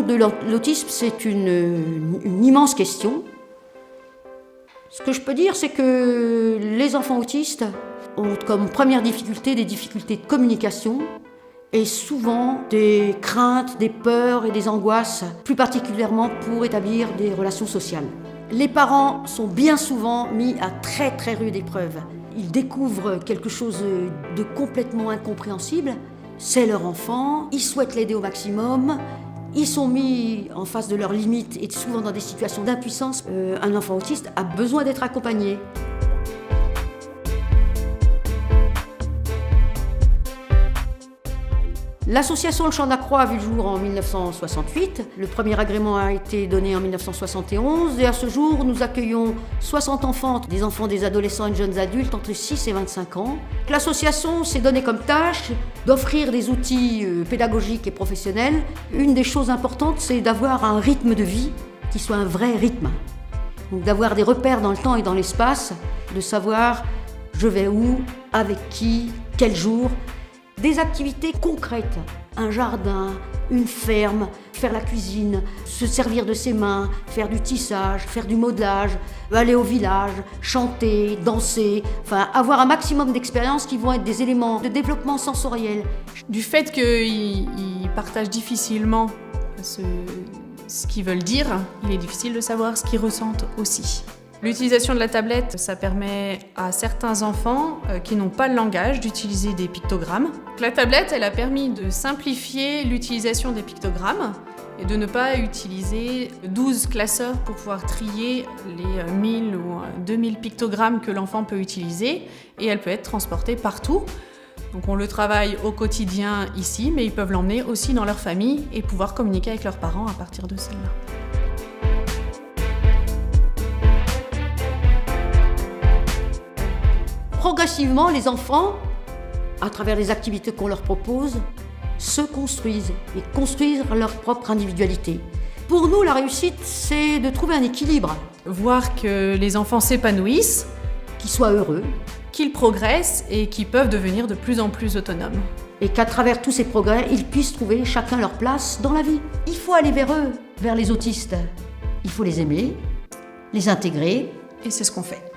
monde de l'autisme, c'est une immense question. Ce que je peux dire, c'est que les enfants autistes ont comme première difficulté des difficultés de communication et souvent des craintes, des peurs et des angoisses, plus particulièrement pour établir des relations sociales. Les parents sont bien souvent mis à très très rude épreuve. Ils découvrent quelque chose de complètement incompréhensible. C'est leur enfant, ils souhaitent l'aider au maximum. Ils sont mis en face de leurs limites et souvent dans des situations d'impuissance. Un enfant autiste a besoin d'être accompagné. L'association Le Champ de la Croix a vu le jour en 1968. Le premier agrément a été donné en 1971 et à ce jour, nous accueillons 60 enfants, des enfants, des adolescents et de jeunes adultes entre 6 et 25 ans. L'association s'est donnée comme tâche d'offrir des outils pédagogiques et professionnels. Une des choses importantes, c'est d'avoir un rythme de vie qui soit un vrai rythme. Donc d'avoir des repères dans le temps et dans l'espace, de savoir je vais où, avec qui, quel jour. Des activités concrètes, un jardin, une ferme, faire la cuisine, se servir de ses mains, faire du tissage, faire du modelage, aller au village, chanter, danser, enfin avoir un maximum d'expériences qui vont être des éléments de développement sensoriel. Du fait qu'ils partagent difficilement ce qu'ils veulent dire, il est difficile de savoir ce qu'ils ressentent aussi. L'utilisation de la tablette, ça permet à certains enfants qui n'ont pas le langage d'utiliser des pictogrammes. La tablette, elle a permis de simplifier l'utilisation des pictogrammes et de ne pas utiliser 12 classeurs pour pouvoir trier les 1000 ou 2000 pictogrammes que l'enfant peut utiliser et elle peut être transportée partout. Donc on le travaille au quotidien ici, mais ils peuvent l'emmener aussi dans leur famille et pouvoir communiquer avec leurs parents à partir de celle-là. Progressivement, les enfants, à travers les activités qu'on leur propose, se construisent et construisent leur propre individualité. Pour nous, la réussite, c'est de trouver un équilibre. Voir que les enfants s'épanouissent, Qu'ils soient heureux. Qu'ils progressent et qu'ils peuvent devenir de plus en plus autonomes. Et qu'à travers tous ces progrès, ils puissent trouver chacun leur place dans la vie. Il faut aller vers eux, vers les autistes. Il faut les aimer, les intégrer. Et c'est ce qu'on fait.